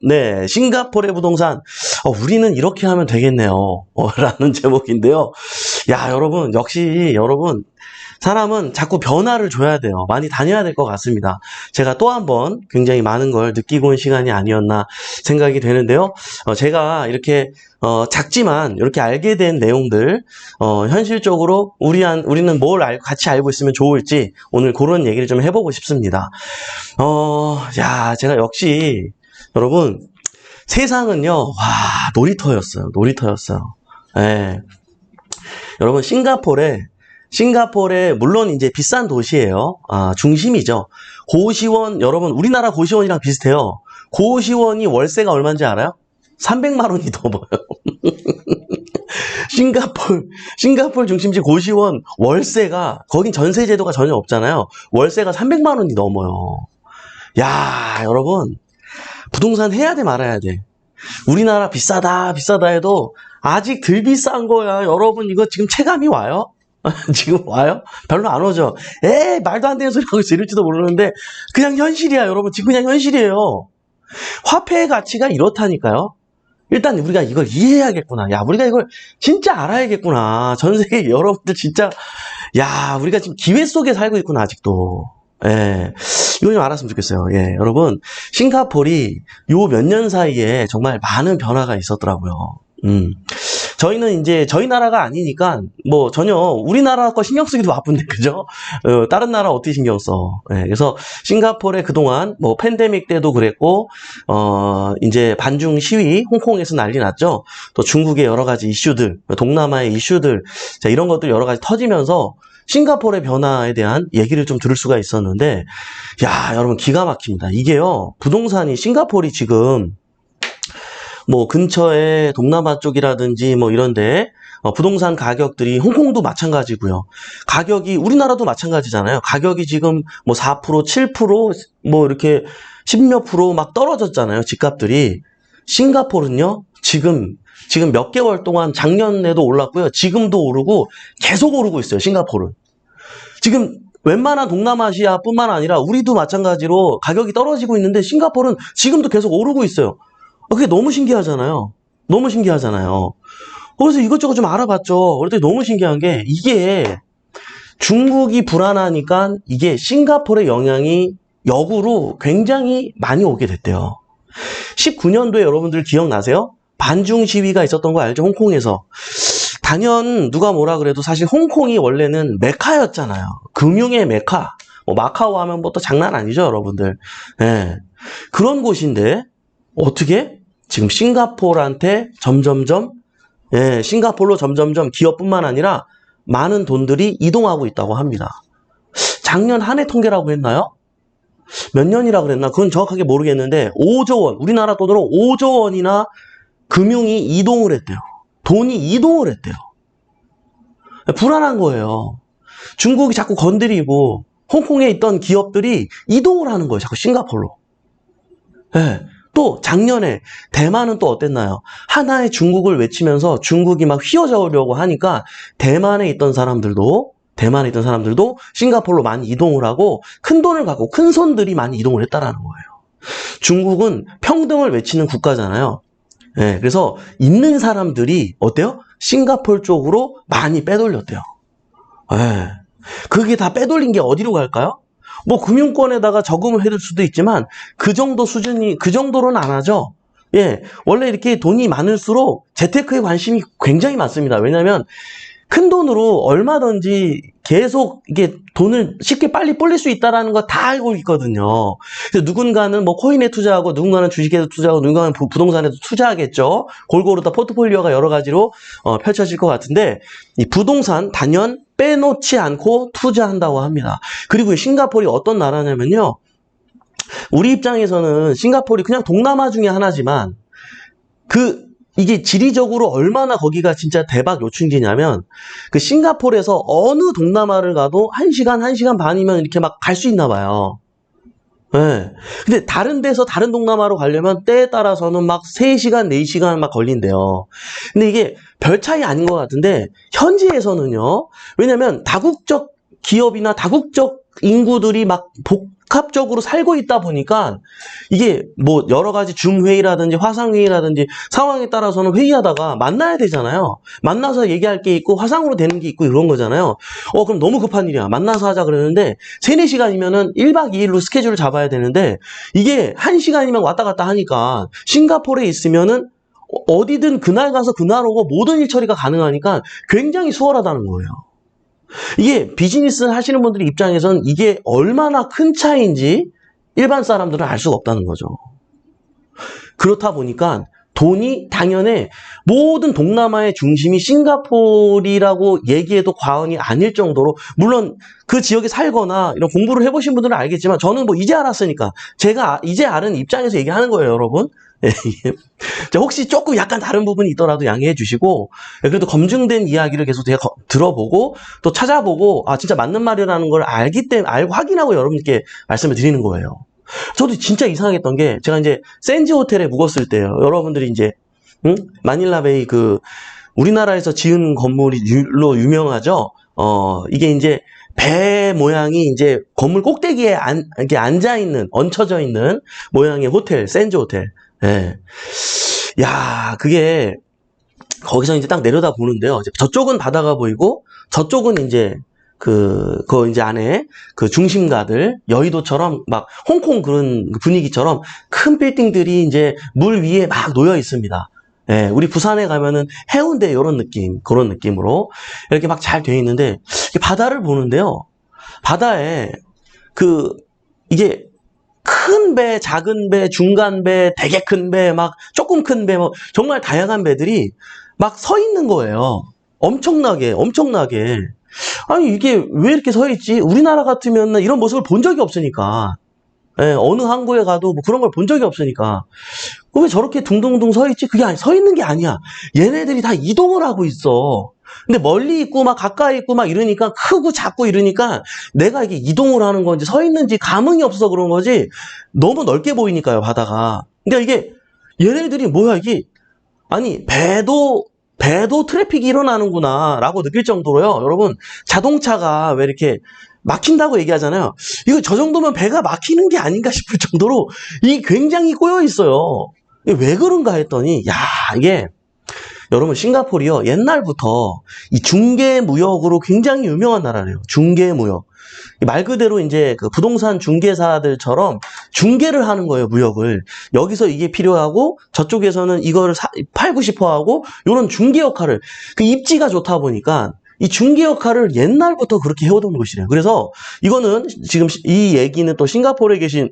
네, 싱가포르의 부동산. 우리는 이렇게 하면 되겠네요. 라는 제목인데요. 야, 여러분, 역시 여러분, 사람은 자꾸 변화를 줘야 돼요. 많이 다녀야 될 것 같습니다. 제가 또 한 번 굉장히 많은 걸 느끼고 온 시간이 아니었나 생각이 되는데요. 제가 이렇게 작지만 이렇게 알게 된 내용들, 현실적으로 우리는 뭘 같이 알고 있으면 좋을지 오늘 그런 얘기를 좀 해보고 싶습니다. 야, 제가 역시 여러분, 세상은요, 와, 놀이터였어요. 놀이터였어요. 예. 여러분, 싱가포르에 물론 이제 비싼 도시예요. 중심이죠. 고시원, 여러분, 우리나라 고시원이랑 비슷해요. 고시원이 월세가 얼마인지 알아요? 300만 원이 넘어요. 싱가포르 중심지 고시원 월세가, 거긴 전세 제도가 전혀 없잖아요. 월세가 300만 원이 넘어요. 야, 여러분, 부동산 해야 돼, 말아야 돼. 우리나라 비싸다 해도 아직 덜 비싼 거야. 여러분, 이거 지금 체감이 와요? 지금 와요? 별로 안 오죠? 말도 안 되는 소리 하고 있을지도 모르는데, 그냥 현실이야, 여러분. 지금 그냥 현실이에요. 화폐의 가치가 이렇다니까요. 일단 우리가 이걸 이해해야겠구나. 야, 우리가 이걸 진짜 알아야겠구나. 전 세계 여러분들 진짜, 야, 우리가 지금 기회 속에 살고 있구나, 아직도. 예. 이거 좀 알았으면 좋겠어요. 예. 여러분, 싱가포르이 요 몇 년 사이에 정말 많은 변화가 있었더라고요. 저희는 이제 저희 나라가 아니니까 뭐 전혀 우리나라 거 신경 쓰기도 바쁜데, 그죠? 다른 나라 어떻게 신경 써? 예, 그래서 싱가포르에 그동안 뭐 팬데믹 때도 그랬고, 이제 반중 시위 홍콩에서 난리 났죠. 또 중국의 여러 가지 이슈들, 동남아의 이슈들, 자, 이런 것들 여러 가지 터지면서 싱가포르의 변화에 대한 얘기를 좀 들을 수가 있었는데, 야, 여러분 기가 막힙니다. 이게요, 부동산이 싱가포르이 지금 뭐 근처에 동남아 쪽이라든지 뭐 이런데 부동산 가격들이, 홍콩도 마찬가지고요. 가격이 우리나라도 마찬가지잖아요. 가격이 지금 뭐 4%, 7%, 뭐 이렇게 10몇 프로 막 떨어졌잖아요. 집값들이. 싱가포르는요, 지금 몇 개월 동안 작년에도 올랐고요. 지금도 오르고 계속 오르고 있어요. 싱가포르. 지금 웬만한 동남아시아 뿐만 아니라 우리도 마찬가지로 가격이 떨어지고 있는데 싱가포르는 지금도 계속 오르고 있어요. 그게 너무 신기하잖아요. 너무 신기하잖아요. 그래서 이것저것 좀 알아봤죠. 그랬더니 너무 신기한 게, 이게 중국이 불안하니까 이게 싱가포르의 영향이 역으로 굉장히 많이 오게 됐대요. 19년도에 여러분들 기억나세요? 반중 시위가 있었던 거 알죠? 홍콩에서. 단연 누가 뭐라 그래도 사실 홍콩이 원래는 메카였잖아요. 금융의 메카. 뭐 마카오 하면 뭐 또 장난 아니죠, 여러분들. 예. 그런 곳인데 어떻게 지금 싱가포르한테 점점점, 예, 싱가포르로 점점점 기업뿐만 아니라 많은 돈들이 이동하고 있다고 합니다. 작년 한 해 통계라고 했나요? 몇 년이라 그랬나? 그건 정확하게 모르겠는데 5조 원, 우리나라 돈으로 5조 원이나 금융이 이동을 했대요. 돈이 이동을 했대요. 불안한 거예요. 중국이 자꾸 건드리고 홍콩에 있던 기업들이 이동을 하는 거예요. 자꾸 싱가포르로. 예. 또 작년에 대만은 또 어땠나요? 하나의 중국을 외치면서 중국이 막 휘어져오려고 하니까 대만에 있던 사람들도 싱가포르로 많이 이동을 하고 큰 돈을 갖고 큰 손들이 많이 이동을 했다라는 거예요. 중국은 평등을 외치는 국가잖아요. 예, 그래서 있는 사람들이 어때요? 싱가포르 쪽으로 많이 빼돌렸대요. 예. 그게 다 빼돌린 게 어디로 갈까요? 뭐 금융권에다가 저금을 해둘 수도 있지만 그 정도 수준이, 그 정도로는 안 하죠. 예, 원래 이렇게 돈이 많을수록 재테크에 관심이 굉장히 많습니다. 왜냐하면 큰 돈으로 얼마든지 계속 이게 돈을 쉽게 빨리 불릴 수 있다는 거 다 알고 있거든요. 그래서 누군가는 뭐 코인에 투자하고, 누군가는 주식에도 투자하고, 누군가는 부동산에도 투자하겠죠. 골고루 다 포트폴리오가 여러 가지로 펼쳐질 것 같은데, 이 부동산 단연 빼놓지 않고 투자한다고 합니다. 그리고 싱가포르이 어떤 나라냐면요, 우리 입장에서는 싱가포르이 그냥 동남아 중에 하나지만 이게 지리적으로 얼마나 거기가 진짜 대박 요충지냐면, 그 싱가포르에서 어느 동남아를 가도 1시간, 1시간 반이면 이렇게 막 갈 수 있나 봐요. 예. 근데 다른 데서 다른 동남아로 가려면 때에 따라서는 막 3시간, 4시간 막 걸린대요. 근데 이게 별 차이 아닌 것 같은데, 현지에서는요, 왜냐면 다국적 기업이나 다국적 인구들이 막 복합적으로 살고 있다 보니까 이게 뭐 여러 가지 줌회의라든지 화상회의라든지 상황에 따라서는 회의하다가 만나야 되잖아요. 만나서 얘기할 게 있고 화상으로 되는 게 있고 이런 거잖아요. 그럼 너무 급한 일이야. 만나서 하자 그러는데 3, 4시간이면은 1박 2일로 스케줄을 잡아야 되는데 이게 1시간이면 왔다 갔다 하니까 싱가포르에 있으면은 어디든 그날 가서 그날 오고 모든 일 처리가 가능하니까 굉장히 수월하다는 거예요. 이게 비즈니스 하시는 분들 입장에서는 이게 얼마나 큰 차이인지 일반 사람들은 알 수가 없다는 거죠. 그렇다 보니까 돈이 당연히 모든 동남아의 중심이 싱가포르라고 얘기해도 과언이 아닐 정도로, 물론 그 지역에 살거나 이런 공부를 해보신 분들은 알겠지만 저는 뭐 이제 알았으니까 제가 이제 아는 입장에서 얘기하는 거예요, 여러분. 혹시 조금 약간 다른 부분이 있더라도 양해해 주시고, 그래도 검증된 이야기를 계속 제가 들어보고 또 찾아보고 진짜 맞는 말이라는 걸 알고 확인하고 여러분께 말씀을 드리는 거예요. 저도 진짜 이상했던 게, 제가 이제 센지 호텔에 묵었을 때요. 여러분들이 이제 마닐라베이 우리나라에서 지은 건물로 유명하죠. 이게 이제 배 모양이 이제 건물 꼭대기에 이렇게 얹혀져 있는 모양의 호텔, 센지 호텔. 예. 야, 그게 거기서 이제 딱 내려다 보는데요. 저쪽은 바다가 보이고 저쪽은 이제 그 이제 안에 그 중심가들, 여의도처럼 막 홍콩 그런 분위기처럼 큰 빌딩들이 이제 물 위에 막 놓여 있습니다. 예, 우리 부산에 가면은 해운대 이런 느낌, 그런 느낌으로 이렇게 막 잘 돼 있는데, 바다를 보는데요. 바다에 이게 큰 배, 작은 배, 중간 배, 되게 큰 배, 막 조금 큰 배, 뭐 정말 다양한 배들이 막 서 있는 거예요. 엄청나게. 아니, 이게 왜 이렇게 서 있지? 우리나라 같으면 이런 모습을 본 적이 없으니까. 예, 어느 항구에 가도 뭐 그런 걸 본 적이 없으니까. 왜 저렇게 둥둥둥 서 있지? 그게 서 있는 게 아니야. 얘네들이 다 이동을 하고 있어. 근데 멀리 있고 막 가까이 있고 막 이러니까, 크고 작고 이러니까 내가 이게 이동을 하는 건지 서 있는지 감흥이 없어서 그런 거지, 너무 넓게 보이니까요, 바다가. 그러니까 이게 얘네들이 뭐야, 이게. 아니, 배도 트래픽이 일어나는구나 라고 느낄 정도로요. 여러분, 자동차가 왜 이렇게 막힌다고 얘기하잖아요. 이거 저 정도면 배가 막히는 게 아닌가 싶을 정도로 이 굉장히 꼬여 있어요. 왜 그런가 했더니, 이게 여러분, 싱가포르요, 옛날부터 이 중개무역으로 굉장히 유명한 나라래요. 중개무역. 말 그대로 이제 그 부동산 중개사들처럼 중개를 하는 거예요, 무역을. 여기서 이게 필요하고 저쪽에서는 이거를 팔고 싶어 하고, 이런 중개 역할을, 입지가 좋다 보니까 이 중개 역할을 옛날부터 그렇게 해오던 곳이래요. 그래서 이거는 지금 이 얘기는 또 싱가포르에 계신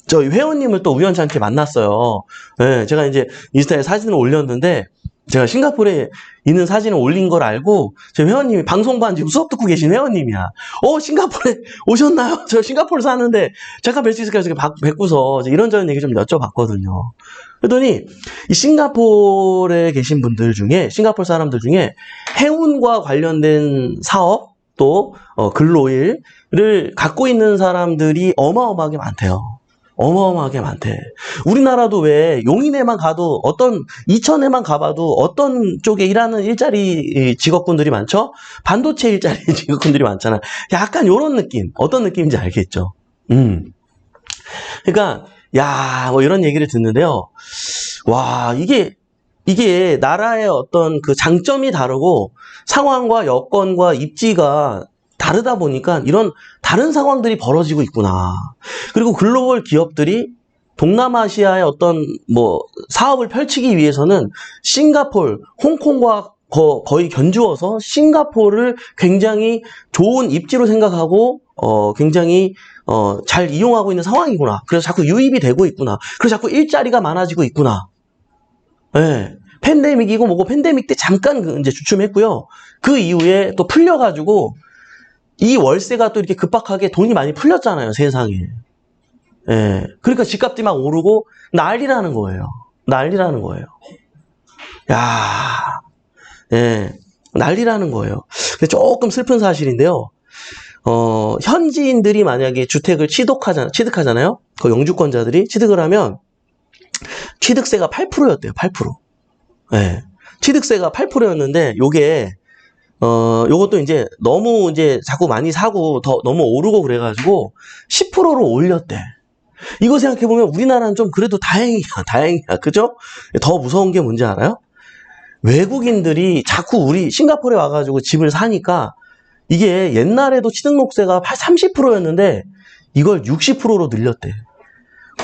저희 회원님을 또 우연찮게 만났어요. 네, 제가 이제 인스타에 사진을 올렸는데, 제가 싱가포르에 있는 사진을 올린 걸 알고 제 회원님이, 방송반 지금 수업 듣고 계신 회원님이야. 싱가포르에 오셨나요? 저 싱가포르 사는데 잠깐 뵐 수 있을까요? 제가 뵙고서 이런저런 얘기 좀 여쭤봤거든요. 그랬더니 이 싱가포르에 계신 분들 중에, 싱가포르 사람들 중에 해운과 관련된 사업 또 근로일을 갖고 있는 사람들이 어마어마하게 많대요. 어마어마하게 많대. 우리나라도 왜 용인에만 가도, 이천에만 가봐도 어떤 쪽에 일하는 일자리 직업군들이 많죠? 반도체 일자리 직업군들이 많잖아. 약간 요런 느낌. 어떤 느낌인지 알겠죠? 그러니까 뭐 이런 얘기를 듣는데요. 와, 이게 나라의 어떤 그 장점이 다르고 상황과 여건과 입지가 다르다 보니까 이런 다른 상황들이 벌어지고 있구나. 그리고 글로벌 기업들이 동남아시아의 어떤 사업을 펼치기 위해서는 싱가포르, 홍콩과 거의 견주어서 싱가포르를 굉장히 좋은 입지로 생각하고 굉장히 잘 이용하고 있는 상황이구나. 그래서 자꾸 유입이 되고 있구나. 그래서 자꾸 일자리가 많아지고 있구나. 네. 팬데믹이고 뭐고, 팬데믹 때 잠깐 이제 주춤했고요. 그 이후에 또 풀려가지고 이 월세가 또 이렇게 급박하게 돈이 많이 풀렸잖아요, 세상에. 예. 그러니까 집값이 막 오르고 난리라는 거예요. 야, 예. 난리라는 거예요. 근데 조금 슬픈 사실인데요. 현지인들이 만약에 주택을 취득하잖아요. 그 영주권자들이 취득을 하면 취득세가 8%였대요, 8%. 예. 취득세가 8%였는데 요게 요것도 이제 너무 이제 자꾸 많이 사고 너무 오르고 그래가지고 10%로 올렸대. 이거 생각해보면 우리나라는 좀 그래도 다행이야, 다행이야. 그죠? 더 무서운 게 뭔지 알아요? 외국인들이 자꾸 우리 싱가포르에 와가지고 집을 사니까 이게 옛날에도 취등록세가 30%였는데 이걸 60%로 늘렸대.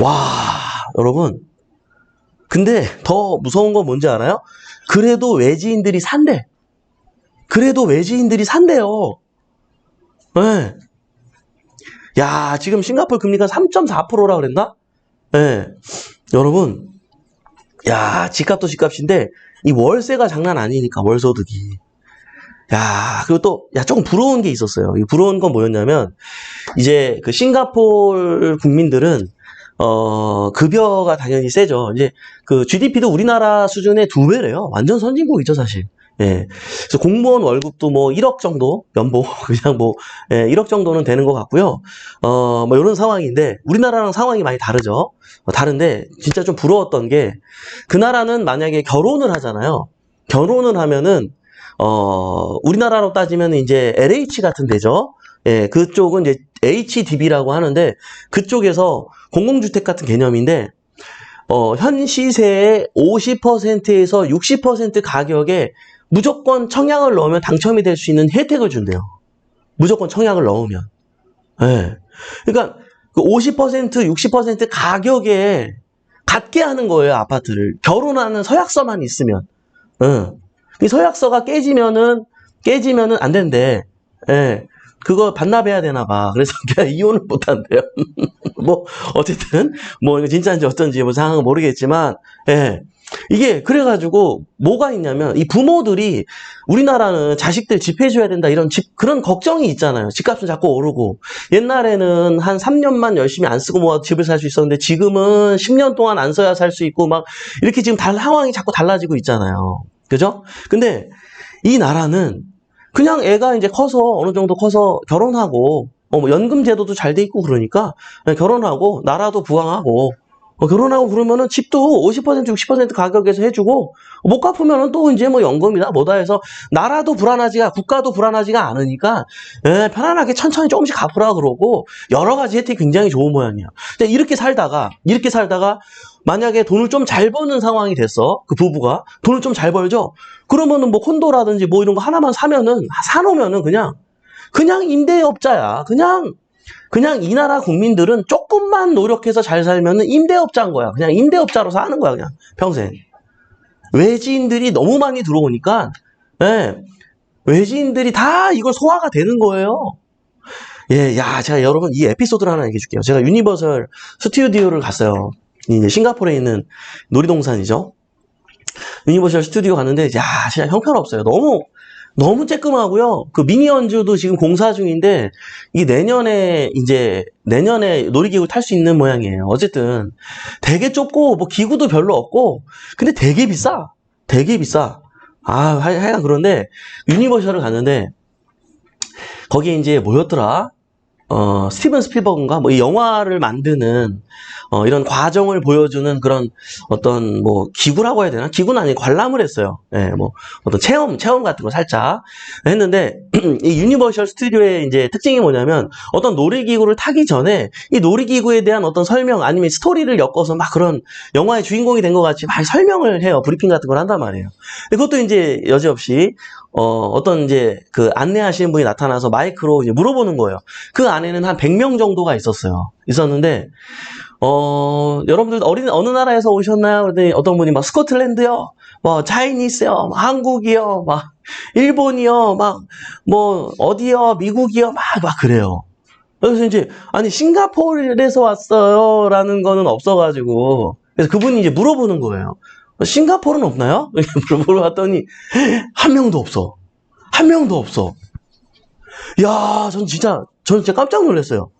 와, 여러분. 근데 더 무서운 건 뭔지 알아요? 그래도 외지인들이 산대. 그래도 외지인들이 산대요. 네. 야, 지금 싱가포르 금리가 3.4%라 그랬나? 네. 여러분, 야, 집값도 집값인데 이 월세가 장난 아니니까 월소득이. 야, 그리고 또, 야, 조금 부러운 게 있었어요. 이 부러운 건 뭐였냐면, 이제 그 싱가포르 국민들은, 급여가 당연히 세죠. 이제 그 GDP도 우리나라 수준의 2배래요. 완전 선진국이죠, 사실. 예. 그래서 공무원 월급도 뭐 1억 정도, 연봉, 그냥 뭐, 예, 1억 정도는 되는 것 같고요. 뭐 이런 상황인데, 우리나라랑 상황이 많이 다르죠. 다른데, 진짜 좀 부러웠던 게, 그 나라는 만약에 결혼을 하잖아요. 결혼을 하면은, 우리나라로 따지면 이제 LH 같은 데죠. 예, 그쪽은 이제 HDB라고 하는데, 그쪽에서 공공주택 같은 개념인데, 현 시세의 50%에서 60% 가격에 무조건 청약을 넣으면 당첨이 될 수 있는 혜택을 준대요. 무조건 청약을 넣으면. 예. 그러니까 그 50%, 60% 가격에 갖게 하는 거예요, 아파트를. 결혼하는 서약서만 있으면. 예. 이 서약서가 깨지면은 안 된대. 예. 그거 반납해야 되나 봐. 그래서 그냥 이혼을 못 한대요. 뭐, 어쨌든, 뭐, 이거 진짜인지 어떤지 뭐 상황은 모르겠지만, 예. 이게, 그래가지고, 뭐가 있냐면, 이 부모들이, 우리나라는 자식들 집 해줘야 된다, 이런 그런 걱정이 있잖아요. 집값은 자꾸 오르고. 옛날에는 한 3년만 열심히 안 쓰고 모아도 집을 살 수 있었는데, 지금은 10년 동안 안 써야 살 수 있고, 막, 이렇게 지금 상황이 자꾸 달라지고 있잖아요. 그죠? 근데, 이 나라는, 그냥 애가 이제 커서, 어느 정도 커서 결혼하고, 뭐 연금 제도도 잘 돼 있고 그러니까 결혼하고 나라도 부강하고 결혼하고 그러면은 집도 50% 60% 가격에서 해주고 못 갚으면은 또 이제 뭐 연금이다 뭐다 해서 나라도 불안하지가 국가도 불안하지가 않으니까 편안하게 천천히 조금씩 갚으라 그러고 여러 가지 혜택이 굉장히 좋은 모양이야. 근데 이렇게 살다가 만약에 돈을 좀 잘 버는 상황이 됐어. 그 부부가 돈을 좀 잘 벌죠. 그러면은 뭐 콘도라든지 뭐 이런 거 하나만 사놓으면은 그냥 임대업자야. 그냥 이 나라 국민들은 조금만 노력해서 잘 살면은 임대업자인 거야. 그냥 임대업자로 사는 거야, 그냥 평생. 외지인들이 너무 많이 들어오니까, 예, 외지인들이 다 이걸 소화가 되는 거예요. 예, 야, 제가 여러분 이 에피소드를 하나 얘기해 줄게요. 제가 유니버설 스튜디오를 갔어요. 이제 싱가포르에 있는 놀이동산이죠. 유니버설 스튜디오 갔는데, 야, 진짜 형편없어요. 너무 쬐끔하고요. 그 미니언즈도 지금 공사 중인데 이게 내년에 놀이기구 탈 수 있는 모양이에요. 어쨌든 되게 좁고 뭐 기구도 별로 없고 근데 되게 비싸. 되게 비싸. 하여간 그런데 유니버셜을 갔는데 거기에 이제 뭐였더라? 스티븐 스필버그인가? 뭐, 이 영화를 만드는, 이런 과정을 보여주는 그런 어떤, 뭐, 기구라고 해야 되나? 기구는 아니고 관람을 했어요. 예, 뭐, 어떤 체험 같은 거 살짝 했는데, 이 유니버셜 스튜디오의 이제 특징이 뭐냐면, 어떤 놀이기구를 타기 전에 이 놀이기구에 대한 어떤 설명, 아니면 스토리를 엮어서 막 그런 영화의 주인공이 된 것 같이 막 설명을 해요. 브리핑 같은 걸 한단 말이에요. 근데 그것도 이제 여지없이, 어떤 이제 그 안내하시는 분이 나타나서 마이크로 이제 물어보는 거예요. 그 안에는 한 100명 정도가 있었는데, 여러분들 어느 나라에서 오셨나요? 그랬더니 어떤 분이 막 스코틀랜드요, 뭐, 차이니스요, 일본이요, 막, 일본이요, 막, 뭐, 어디요, 미국이요, 막 그래요. 그래서 이제, 아니, 싱가포르에서 왔어요, 라는 거는 없어가지고, 그래서 그분이 이제 물어보는 거예요. 싱가포르는 없나요? 물어봤더니, 한 명도 없어. 한 명도 없어. 야, 전 진짜 깜짝 놀랐어요.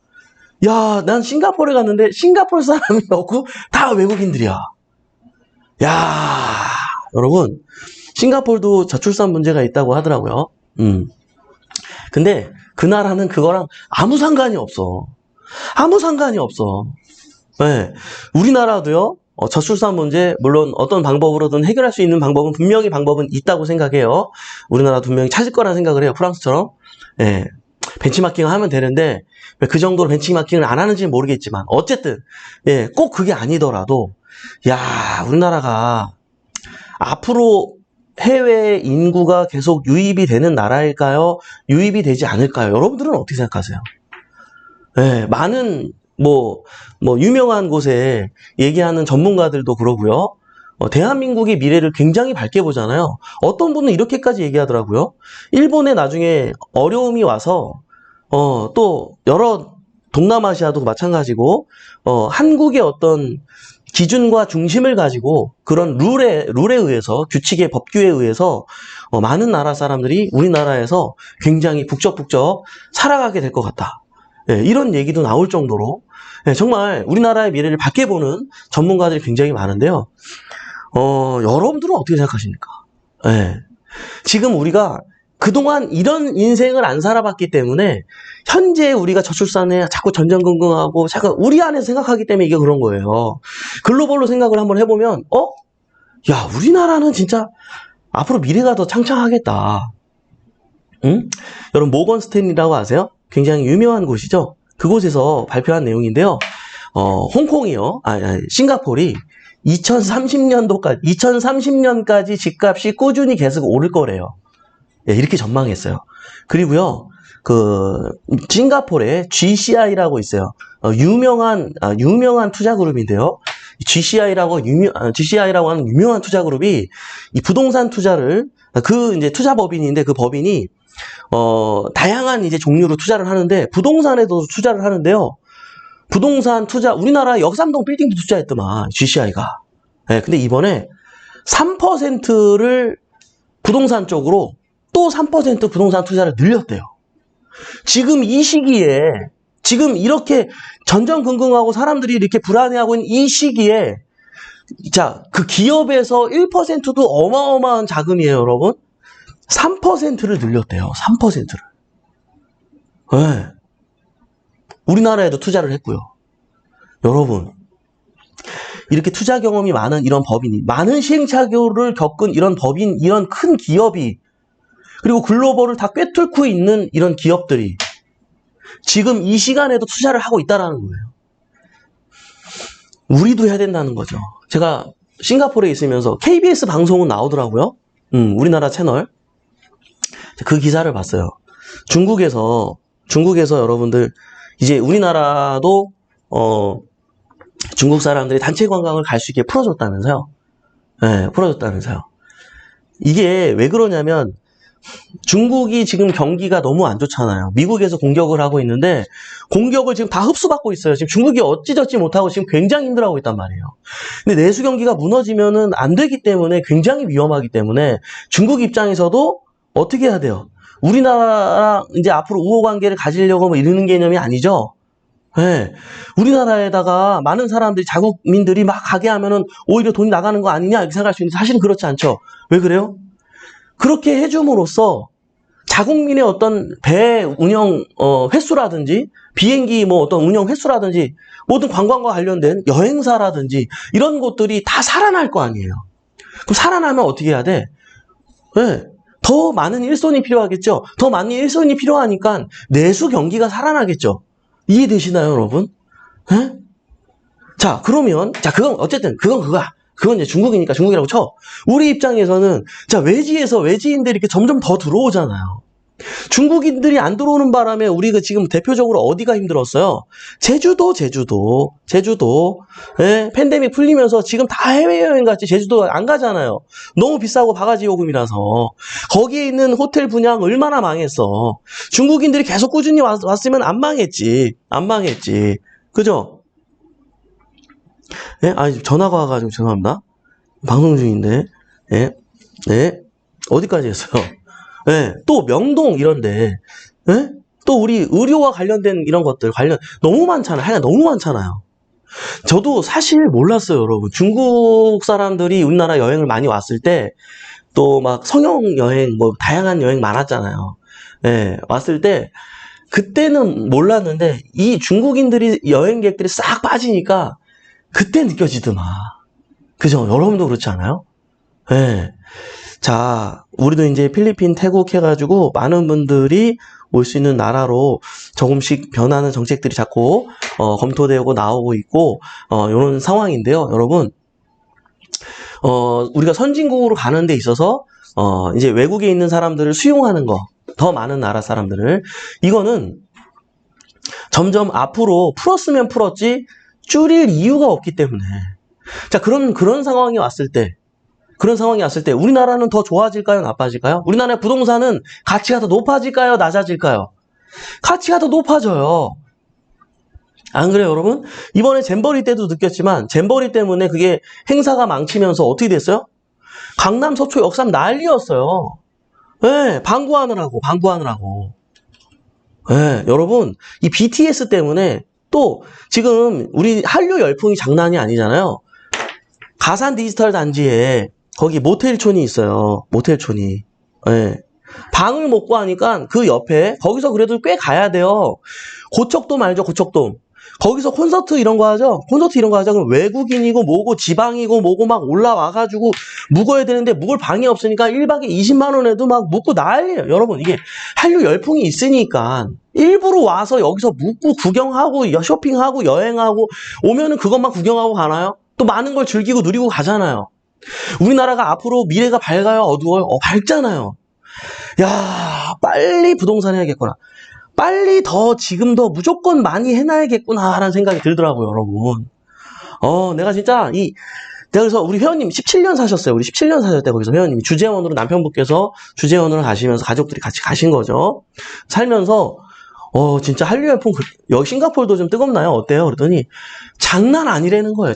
야, 난 싱가포르에 갔는데, 싱가포르 사람이 없고, 다 외국인들이야. 야, 여러분, 싱가포르도 저출산 문제가 있다고 하더라고요. 근데, 그 나라는 그거랑 아무 상관이 없어. 아무 상관이 없어. 네. 우리나라도요, 저출산 문제, 물론 어떤 방법으로든 해결할 수 있는 방법은 분명히 방법은 있다고 생각해요. 우리나라 분명히 찾을 거라 생각을 해요. 프랑스처럼. 예. 벤치마킹을 하면 되는데, 왜 그 정도로 벤치마킹을 안 하는지는 모르겠지만, 어쨌든, 예, 꼭 그게 아니더라도, 야, 우리나라가 앞으로 해외 인구가 계속 유입이 되는 나라일까요? 유입이 되지 않을까요? 여러분들은 어떻게 생각하세요? 예, 많은, 유명한 곳에 얘기하는 전문가들도 그러고요. 대한민국의 미래를 굉장히 밝게 보잖아요. 어떤 분은 이렇게까지 얘기하더라고요. 일본에 나중에 어려움이 와서, 또 여러 동남아시아도 마찬가지고, 한국의 어떤 기준과 중심을 가지고 그런 룰에 의해서, 규칙의 법규에 의해서 많은 나라 사람들이 우리나라에서 굉장히 북적북적 살아가게 될 것 같다. 예, 이런 얘기도 나올 정도로, 예, 정말 우리나라의 미래를 밝게 보는 전문가들이 굉장히 많은데요. 여러분들은 어떻게 생각하십니까? 예. 지금 우리가 그동안 이런 인생을 안 살아봤기 때문에 현재 우리가 저출산에 자꾸 전전긍긍하고 자꾸 우리 안에서 생각하기 때문에 이게 그런 거예요. 글로벌로 생각을 한번 해보면 야, 우리나라는 진짜 앞으로 미래가 더 창창하겠다. 응? 여러분 모건 스탠리라고 아세요? 굉장히 유명한 곳이죠. 그곳에서 발표한 내용인데요. 홍콩이요. 싱가포르이 2030년까지 집값이 꾸준히 계속 오를 거래요. 예, 이렇게 전망했어요. 그리고요, 싱가포르에 GCI라고 있어요. 유명한 투자 그룹인데요. GCI라고 하는 유명한 투자 그룹이 이 부동산 투자를, 이제 투자 법인인데 그 법인이, 다양한 이제 종류로 투자를 하는데, 부동산에도 투자를 하는데요. 부동산 투자, 우리나라 역삼동 빌딩도 투자했더만, GCI가. 예, 근데 이번에 3%를 부동산 쪽으로 또 3% 부동산 투자를 늘렸대요. 지금 이 시기에, 지금 이렇게 전전긍긍하고 사람들이 이렇게 불안해하고 있는 이 시기에, 자, 그 기업에서 1%도 어마어마한 자금이에요, 여러분. 3%를 늘렸대요, 3%를. 네. 우리나라에도 투자를 했고요. 여러분, 이렇게 투자 경험이 많은 이런 법인이, 많은 시행착오를 겪은 이런 법인, 이런 큰 기업이, 그리고 글로벌을 다 꿰뚫고 있는 이런 기업들이 지금 이 시간에도 투자를 하고 있다는 거예요. 우리도 해야 된다는 거죠. 제가 싱가포르에 있으면서 KBS 방송은 나오더라고요. 우리나라 채널. 그 기사를 봤어요. 중국에서 여러분들, 이제 우리나라도, 중국 사람들이 단체 관광을 갈 수 있게 풀어줬다면서요. 네, 풀어줬다면서요. 이게 왜 그러냐면, 중국이 지금 경기가 너무 안 좋잖아요. 미국에서 공격을 하고 있는데 공격을 지금 다 흡수받고 있어요. 지금 중국이 어찌저찌 못하고 지금 굉장히 힘들어하고 있단 말이에요. 근데 내수 경기가 무너지면은 안 되기 때문에 굉장히 위험하기 때문에 중국 입장에서도 어떻게 해야 돼요? 우리나라 이제 앞으로 우호 관계를 가지려고 뭐 이러는 개념이 아니죠. 네. 우리나라에다가 많은 사람들이 자국민들이 막 가게 하면은 오히려 돈이 나가는 거 아니냐 이렇게 생각할 수 있는데 사실은 그렇지 않죠. 왜 그래요? 그렇게 해줌으로써 자국민의 어떤 배 운영 횟수라든지 비행기 뭐 어떤 운영 횟수라든지 모든 관광과 관련된 여행사라든지 이런 곳들이 다 살아날 거 아니에요. 그럼 살아나면 어떻게 해야 돼? 네. 더 많은 일손이 필요하겠죠. 더 많은 일손이 필요하니까 내수 경기가 살아나겠죠. 이해되시나요, 여러분? 네? 자, 그러면 그건 어쨌든 그거야. 그건 이제 중국이니까 중국이라고 쳐. 우리 입장에서는, 자, 외지인들이 이렇게 점점 더 들어오잖아요. 중국인들이 안 들어오는 바람에 우리가 지금 대표적으로 어디가 힘들었어요? 제주도. 예, 팬데믹 풀리면서 지금 다 해외여행 갔지, 제주도 안 가잖아요. 너무 비싸고 바가지 요금이라서. 거기에 있는 호텔 분양 얼마나 망했어. 중국인들이 계속 꾸준히 왔으면 안 망했지. 그죠? 예? 전화가 와가지고 죄송합니다. 방송 중인데. 예? 네. 어디까지 했어요? 예. 또 명동 이런데. 예? 또 우리 의료와 관련된 이런 것들 너무 많잖아요. 하여간 너무 많잖아요. 저도 사실 몰랐어요, 여러분. 중국 사람들이 우리나라 여행을 많이 왔을 때 또 막 성형 여행 뭐 다양한 여행 많았잖아요. 예. 왔을 때 그때는 몰랐는데 이 중국인들이 여행객들이 싹 빠지니까 그때 느껴지더만. 그죠? 여러분도 그렇지 않아요? 예. 자, 우리도 이제 필리핀, 태국 해가지고 많은 분들이 올 수 있는 나라로 조금씩 변하는 정책들이 자꾸 검토되고 나오고 있고 이런 상황인데요. 여러분, 우리가 선진국으로 가는 데 있어서 이제 외국에 있는 사람들을 수용하는 거, 더 많은 나라 사람들을, 이거는 점점 앞으로 풀었으면 풀었지 줄일 이유가 없기 때문에. 자, 그런 상황이 왔을 때, 우리나라는 더 좋아질까요? 나빠질까요? 우리나라의 부동산은 가치가 더 높아질까요? 낮아질까요? 가치가 더 높아져요. 안 그래요, 여러분? 이번에 잼버리 때도 느꼈지만, 잼버리 때문에 그게 행사가 망치면서 어떻게 됐어요? 강남, 서초, 역삼 난리였어요. 예, 방구하느라고. 예, 여러분, 이 BTS 때문에 또 지금 우리 한류 열풍이 장난이 아니잖아요. 가산 디지털 단지에 거기 모텔촌이 있어요. 모텔촌이. 예. 방을 못 구하니까 그 옆에 거기서 그래도 꽤 가야 돼요. 고척돔 알죠? 고척돔. 거기서 콘서트 이런 거 하죠? 그럼 외국인이고 뭐고 지방이고 뭐고 막 올라와가지고 묵어야 되는데 묵을 방이 없으니까 1박에 20만 원에도 막 묵고 난리예요. 여러분, 이게 한류 열풍이 있으니까 일부러 와서 여기서 묵고 구경하고 쇼핑하고 여행하고 오면은 그것만 구경하고 가나요? 또 많은 걸 즐기고 누리고 가잖아요. 우리나라가 앞으로 미래가 밝아요? 어두워요? 밝잖아요. 야, 빨리 부동산 해야겠구나. 빨리 지금 더 무조건 많이 해놔야겠구나라는 생각이 들더라고요, 여러분. 내가 진짜 내가 그래서 우리 회원님 17년 사셨어요. 우리 17년 사셨대, 거기서 회원님이. 주재원으로 남편분께서 주재원으로 가시면서 가족들이 같이 가신 거죠. 살면서, 진짜 한류 열풍, 여기 싱가포르도 좀 뜨겁나요? 어때요? 그랬더니, 장난 아니라는 거예요.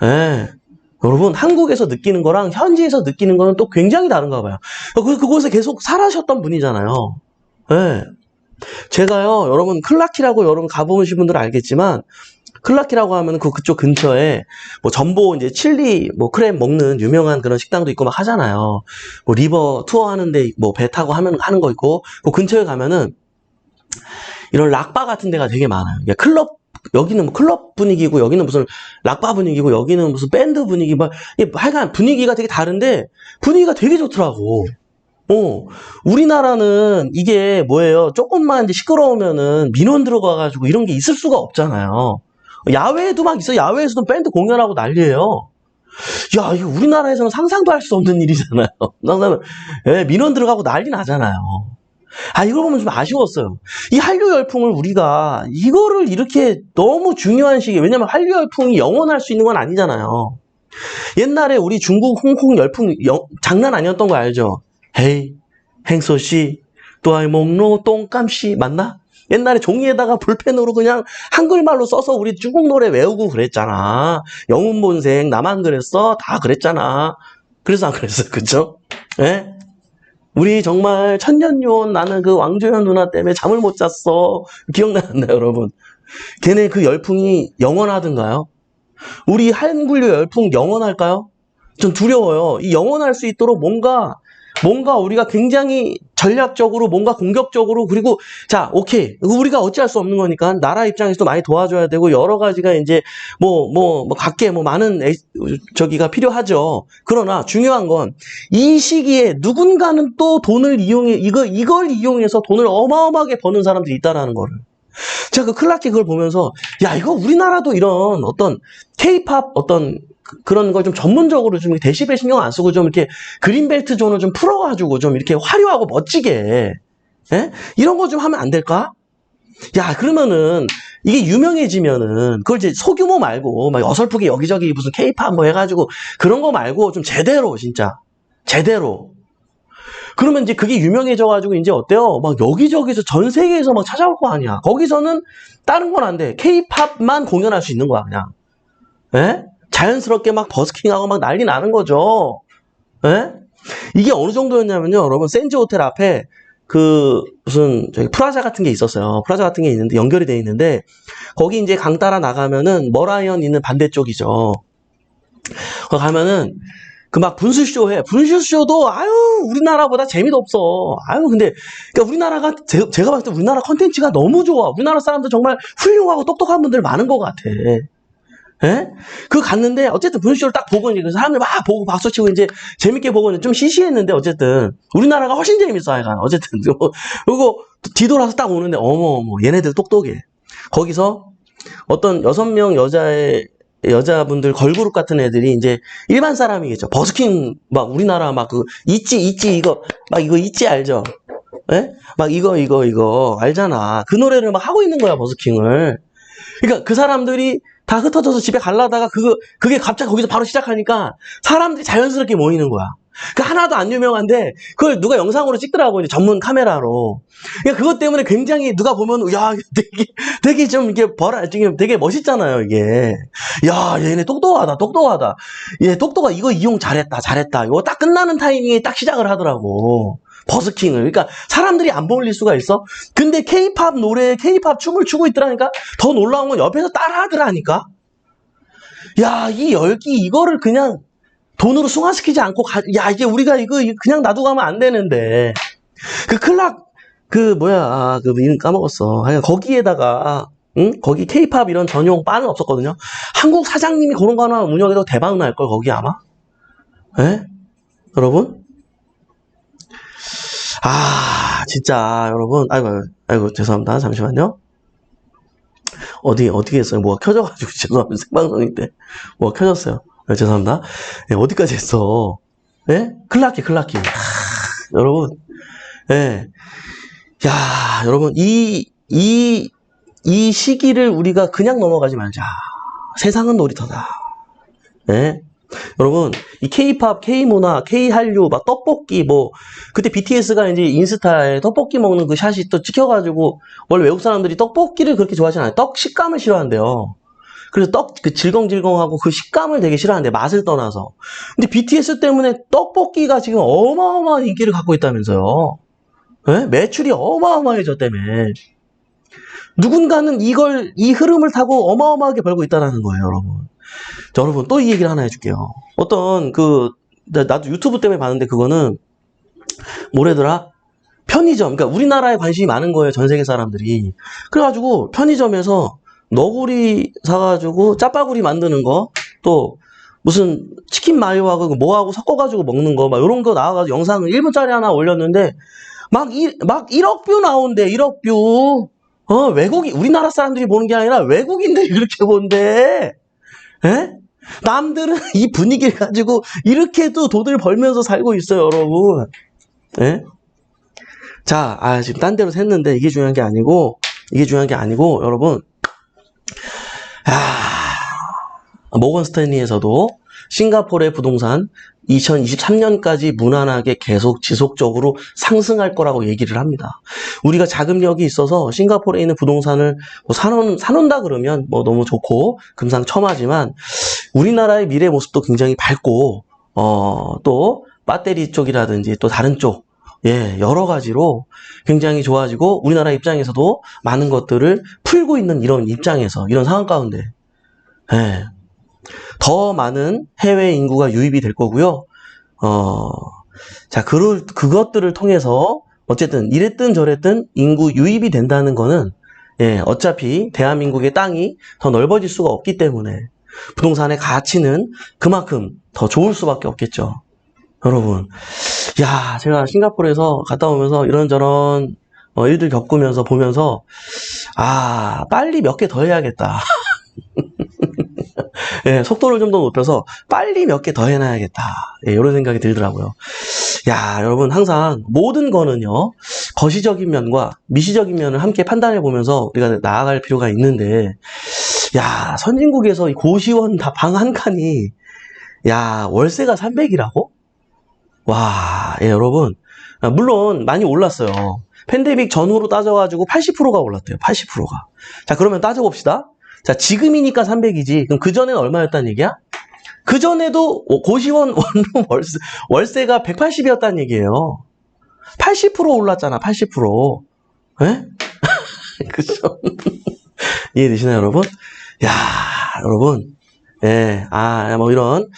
예. 여러분, 한국에서 느끼는 거랑 현지에서 느끼는 거는 또 굉장히 다른가 봐요. 그곳에 계속 살아셨던 분이잖아요. 예. 제가요, 여러분, 클라키라고 여러분 가보신 분들은 알겠지만, 클라키라고 하면 그쪽 근처에 뭐 전보 이제 칠리 뭐 크랩 먹는 유명한 그런 식당도 있고 막 하잖아요. 뭐 리버 투어 하는데 뭐 배 타고 하는 거 있고, 그 근처에 가면은 이런 락바 같은 데가 되게 많아요. 여기는 뭐 클럽 분위기고, 여기는 무슨 락바 분위기고, 여기는 무슨 밴드 분위기, 하여간 분위기가 되게 다른데, 분위기가 되게 좋더라고. 우리나라는 이게 뭐예요? 조금만 이제 시끄러우면은 민원 들어가가지고 이런 게 있을 수가 없잖아요. 야외에도 막 있어. 야외에서도 밴드 공연하고 난리예요. 야, 이거 우리나라에서는 상상도 할 수 없는 일이잖아요. 민원 들어가고 난리 나잖아요. 이걸 보면 좀 아쉬웠어요. 이 한류 열풍을 우리가 이거를 이렇게 너무 중요한 시기에, 왜냐면 한류 열풍이 영원할 수 있는 건 아니잖아요. 옛날에 우리 중국 홍콩 열풍 장난 아니었던 거 알죠? 헤이, 행소씨, 또아이몽로 똥감씨 맞나? 옛날에 종이에다가 볼펜으로 그냥 한글말로 써서 우리 중국 노래 외우고 그랬잖아. 영웅본색, 나만 그랬어? 다 그랬잖아. 그래서 안 그랬어, 그쵸? 예? 우리 정말 천년요원, 나는 그 왕조연 누나 때문에 잠을 못 잤어. 기억나나요, 여러분? 걔네 그 열풍이 영원하던가요? 우리 한글류 열풍 영원할까요? 전 두려워요. 이 영원할 수 있도록 뭔가 우리가 굉장히 전략적으로, 뭔가 공격적으로, 그리고 자, 오케이. 우리가 어찌할 수 없는 거니까 나라 입장에서도 많이 도와줘야 되고, 여러 가지가 이제 각계 많은 저기가 필요하죠. 그러나 중요한 건 이 시기에 누군가는 또 돈을 이걸 이용해서 돈을 어마어마하게 버는 사람들이 있다라는 거를. 제가 그 클라키 그걸 보면서, 야, 이거 우리나라도 이런 어떤 K-팝 그런 걸 좀 전문적으로 좀 데시벨 신경 안 쓰고 좀 이렇게 그린벨트 존을 좀 풀어가지고 좀 이렇게 화려하고 멋지게, 예? 이런 거 좀 하면 안 될까? 야, 그러면은 이게 유명해지면은 그걸 이제 소규모 말고 막 어설프게 여기저기 무슨 K-팝 뭐 해가지고 그런 거 말고 좀 제대로, 진짜 제대로. 그러면 이제 그게 유명해져가지고 이제 어때요? 막 여기저기서 전 세계에서 막 찾아올 거 아니야. 거기서는 다른 건 안 돼. K-팝만 공연할 수 있는 거야, 그냥. 예? 자연스럽게 막 버스킹하고 막 난리 나는 거죠. 예? 이게 어느 정도였냐면요, 여러분, 센즈 호텔 앞에 무슨 저기 프라자 같은 게 있었어요. 프라자 같은 게 있는데 연결이 돼 있는데, 거기 이제 강 따라 나가면은 머라이언 있는 반대쪽이죠. 거기 가면은 그 막 분수쇼 해. 분수쇼도 우리나라보다 재미도 없어. 근데 그러니까 우리나라가 제가 봤을 때 우리나라 컨텐츠가 너무 좋아. 우리나라 사람들 정말 훌륭하고 똑똑한 분들 많은 것 같아. 예? 그거 갔는데, 어쨌든 분수쇼를 딱 보고, 이제 그 사람들 막 보고 박수치고, 이제 재밌게 보고, 좀 시시했는데, 어쨌든, 우리나라가 훨씬 재밌어, 하여간. 어쨌든. 그리고 뒤돌아서 딱 오는데, 어머, 얘네들 똑똑해. 거기서 어떤 6명 여자분들 걸그룹 같은 애들이 이제 일반 사람이겠죠. 버스킹, 막 우리나라 막 그, 있지, 이거, 막 이거 있지, 알죠? 예? 막 이거, 알잖아. 그 노래를 막 하고 있는 거야, 버스킹을. 그러니까 그 사람들이 다 흩어져서 집에 가려다가 그게 갑자기 거기서 바로 시작하니까 사람들이 자연스럽게 모이는 거야. 그 하나도 안 유명한데 그걸 누가 영상으로 찍더라고, 이제 전문 카메라로. 그러니까 그것 때문에 굉장히 누가 보면 야, 되게 좀 이게 되게 멋있잖아요, 이게. 야, 얘네 똑똑하다. 얘 똑똑하, 이거 이용 잘했다. 이거 딱 끝나는 타이밍에 딱 시작을 하더라고. 버스킹을. 그러니까 사람들이 안 몰릴 수가 있어? 근데 케이팝 노래, 케이팝 춤을 추고 있더라니까? 더 놀라운 건 옆에서 따라 하더라니까? 야, 이 열기, 이거를 그냥 돈으로 승화시키지 않고, 야, 이제 우리가 이거 그냥 놔두고 가면 안 되는데. 그 이름 까먹었어. 거기에다가, 응? 거기 케이팝 이런 전용 바는 없었거든요? 한국 사장님이 그런 거 하나 운영해도 대박 날걸, 거기 아마? 예? 여러분? 진짜, 여러분. 아이고, 죄송합니다. 잠시만요. 어떻게 했어요? 뭐가 켜져가지고, 죄송합니다. 생방송인데. 뭐가 켜졌어요. 네, 죄송합니다. 네, 어디까지 했어? 예? 클라키. 여러분. 예. 야, 여러분, 이 시기를 우리가 그냥 넘어가지 말자. 세상은 놀이터다. 예? 여러분, 이 K-팝, K-문화, K-한류, 막 떡볶이, 그때 BTS가 이제 인스타에 떡볶이 먹는 그 샷이 또 찍혀가지고, 원래 외국 사람들이 떡볶이를 그렇게 좋아하지 않아요. 떡 식감을 싫어한대요. 그래서 그 질겅질겅하고 그 식감을 되게 싫어하는데, 맛을 떠나서. 근데 BTS 때문에 떡볶이가 지금 어마어마한 인기를 갖고 있다면서요. 예? 매출이 어마어마해졌다며. 누군가는 이 흐름을 타고 어마어마하게 벌고 있다는 거예요, 여러분. 자, 여러분, 또 이 얘기를 하나 해줄게요. 나도 유튜브 때문에 봤는데, 그거는, 뭐래더라? 편의점. 그러니까 우리나라에 관심이 많은 거예요, 전 세계 사람들이. 그래가지고, 편의점에서 너구리 사가지고, 짜파구리 만드는 거, 또, 무슨, 치킨 마요하고 뭐하고 섞어가지고 먹는 거, 막, 요런 거 나와가지고 영상을 1분짜리 하나 올렸는데, 막 1억 뷰 나온대, 1억 뷰. 우리나라 사람들이 보는 게 아니라 외국인들이 그렇게 본대. 예? 남들은 이 분위기를 가지고 이렇게도 돈을 벌면서 살고 있어요, 여러분. 예? 자, 지금 딴 데로 샜는데 이게 중요한 게 아니고, 여러분. 모건 스탠리에서도 싱가포르의 부동산 2023년까지 무난하게 계속 지속적으로 상승할 거라고 얘기를 합니다. 우리가 자금력이 있어서 싱가포르에 있는 부동산을 사놓는다 그러면 너무 좋고 금상첨화지만 우리나라의 미래 모습도 굉장히 밝고 또 배터리 쪽이라든지 또 다른 쪽 여러 가지로 굉장히 좋아지고 우리나라 입장에서도 많은 것들을 풀고 있는 이런 입장에서 이런 상황 가운데 더 많은 해외 인구가 유입이 될 거고요. 자, 그것들을 통해서 어쨌든 이랬든 저랬든 인구 유입이 된다는 거는 어차피 대한민국의 땅이 더 넓어질 수가 없기 때문에 부동산의 가치는 그만큼 더 좋을 수밖에 없겠죠. 여러분, 야, 제가 싱가포르에서 갔다 오면서 이런저런 일들 겪으면서 보면서 빨리 몇 개 더 해야겠다. 속도를 좀 더 높여서 빨리 몇 개 더 해놔야겠다. 이런 생각이 들더라고요. 야, 여러분, 항상 모든 거는요, 거시적인 면과 미시적인 면을 함께 판단해 보면서 우리가 나아갈 필요가 있는데, 야, 선진국에서 이 고시원 다 방 한 칸이, 월세가 300이라고? 와, 여러분, 물론 많이 올랐어요. 팬데믹 전후로 따져가지고 80%가 올랐대요. 80%가. 자, 그러면 따져봅시다. 자, 지금이니까 300이지. 그럼 그전에는 얼마였다는 얘기야? 그전에도 고시원 원룸 월세가 180이었다는 얘기예요. 80% 올랐잖아, 80%. 예? 그죠? 이해되시나요, 여러분? 야, 여러분. 이런,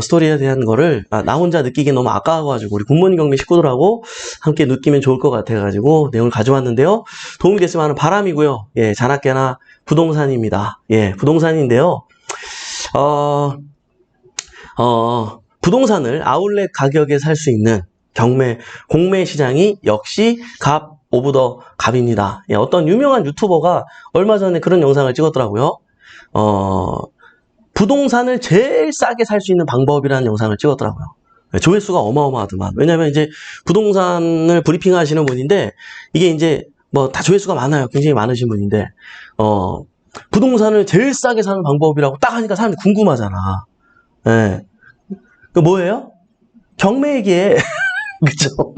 스토리에 대한 거를, 나 혼자 느끼기 너무 아까워가지고, 우리 굿모닝 경매 식구들하고 함께 느끼면 좋을 것 같아가지고, 내용을 가져왔는데요. 도움이 됐으면 하는 바람이고요. 자나깨나 부동산입니다. 부동산인데요. 부동산을 아울렛 가격에 살 수 있는 경매, 공매 시장이 역시 갑 오브 더 갑입니다. 예, 어떤 유명한 유튜버가 얼마 전에 그런 영상을 찍었더라고요. 부동산을 제일 싸게 살 수 있는 방법이라는 영상을 찍었더라고요. 예, 조회수가 어마어마하더만. 왜냐면 이제 부동산을 브리핑 하시는 분인데, 이게 이제 뭐 다 조회수가 많아요. 굉장히 많으신 분인데, 부동산을 제일 싸게 사는 방법이라고 딱 하니까 사람들이 궁금하잖아. 예. 그 뭐예요? 경매 얘기해. 그쵸?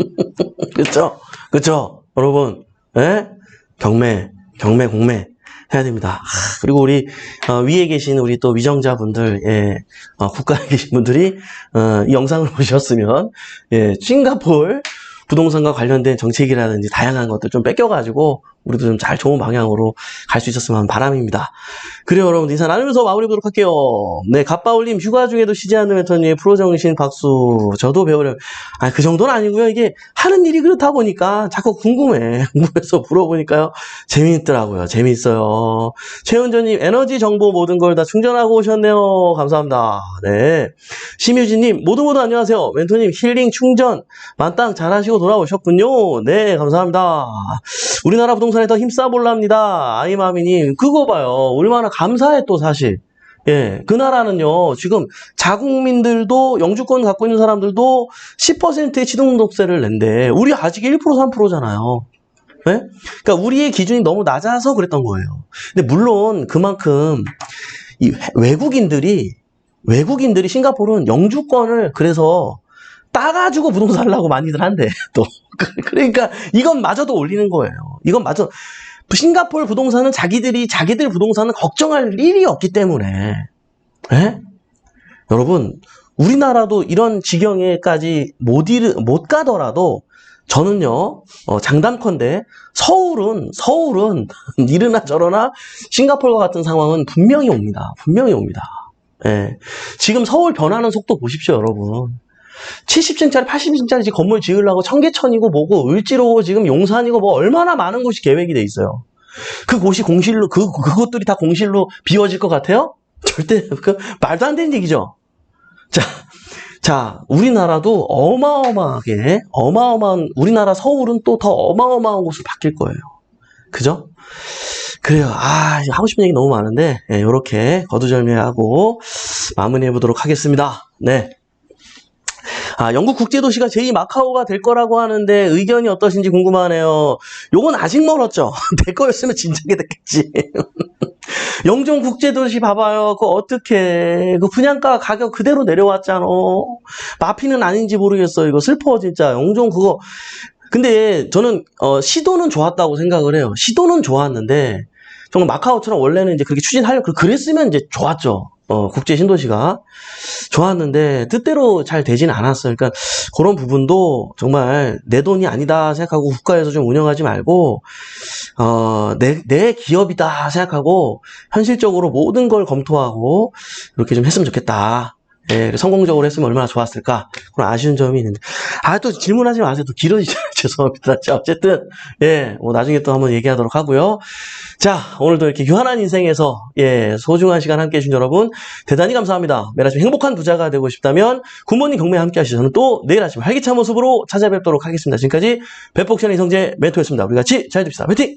그쵸? 그쵸? 여러분, 예? 경매, 공매 해야 됩니다. 그리고 우리, 위에 계신 우리 또 위정자분들, 예, 국가에 계신 분들이, 이 영상을 보셨으면, 예, 싱가포르 부동산과 관련된 정책이라든지 다양한 것들 좀 뺏겨가지고, 우리도 좀 잘 좋은 방향으로 갈 수 있었으면 하는 바람입니다. 그래요, 여러분. 인사 나누면서 마무리해보도록 할게요. 네, 갓바울님, 휴가 중에도 쉬지 않는 멘토님, 프로정신 박수. 저도 배우려고. 그 정도는 아니고요. 이게 하는 일이 그렇다 보니까 자꾸 궁금해. 궁금해서 물어보니까요. 재미있더라고요. 재미있어요. 최은조님, 에너지 정보 모든 걸 다 충전하고 오셨네요. 감사합니다. 네. 심유진님, 모두 안녕하세요. 멘토님, 힐링 충전 만땅 잘하시고 돌아오셨군요. 네, 감사합니다. 우리나라 부동산에 더 힘써볼랍니다. 아이마미님, 그거 봐요. 얼마나 감사해, 또 사실. 예, 그 나라는요, 지금 자국민들도, 영주권 갖고 있는 사람들도 10%의 취등록세를 낸대. 우리 아직 1%, 3%잖아요. 예? 그러니까 우리의 기준이 너무 낮아서 그랬던 거예요. 근데 물론 그만큼 이 외국인들이 싱가포르는 영주권을 그래서 따가지고 부동산 하려고 많이들 한대, 또. 그러니까, 이건 마저도 올리는 거예요. 이건 마저, 싱가포르 부동산은 자기들 부동산은 걱정할 일이 없기 때문에, 예? 여러분, 우리나라도 이런 지경에까지 못 가더라도, 저는요, 장담컨대, 서울은, 이르나 저러나, 싱가포르와 같은 상황은 분명히 옵니다. 분명히 옵니다. 예. 지금 서울 변하는 속도 보십시오, 여러분. 70층짜리, 80층짜리 건물 지으려고 청계천이고 뭐고 을지로 지금 용산이고 뭐 얼마나 많은 곳이 계획이 돼 있어요. 그 곳이 공실로 그것들이 다 공실로 비워질 것 같아요? 절대 말도 안 되는 얘기죠. 자, 우리나라도 어마어마한 우리나라 서울은 또 더 어마어마한 곳으로 바뀔 거예요. 그죠? 그래요. 하고 싶은 얘기 너무 많은데 이렇게 거두절미하고 마무리해 보도록 하겠습니다. 네. 영국 국제도시가 제2 마카오가 될 거라고 하는데 의견이 어떠신지 궁금하네요. 요건 아직 멀었죠. 될 거였으면 진작에 됐겠지. 영종 국제도시 봐봐요. 그거 어떻게 그 분양가 가격 그대로 내려왔잖아. 마피는 아닌지 모르겠어요. 이거 슬퍼 진짜. 영종 그거. 근데 저는 시도는 좋았다고 생각을 해요. 시도는 좋았는데 정말 마카오처럼 원래는 이제 그렇게 추진하려고 그랬으면 이제 좋았죠. 국제 신도시가 좋았는데 뜻대로 잘 되진 않았어요. 그러니까 그런 부분도 정말 내 돈이 아니다 생각하고 국가에서 좀 운영하지 말고 내 기업이다 생각하고 현실적으로 모든 걸 검토하고 이렇게 좀 했으면 좋겠다. 예, 성공적으로 했으면 얼마나 좋았을까? 그런 아쉬운 점이 있는데. 또 질문하지 마세요. 또 길어지잖아요. 죄송합니다. 자, 어쨌든, 예, 나중에 또 한번 얘기하도록 하고요. 자, 오늘도 이렇게 유한한 인생에서, 예, 소중한 시간 함께 해주신 여러분, 대단히 감사합니다. 매일 아침 행복한 부자가 되고 싶다면, 굿모닝 경매 함께 하시죠. 저는 또 내일 아침 활기찬 모습으로 찾아뵙도록 하겠습니다. 지금까지 백복션의 이성재 멘토였습니다. 우리 같이 잘 됩시다. 화이팅!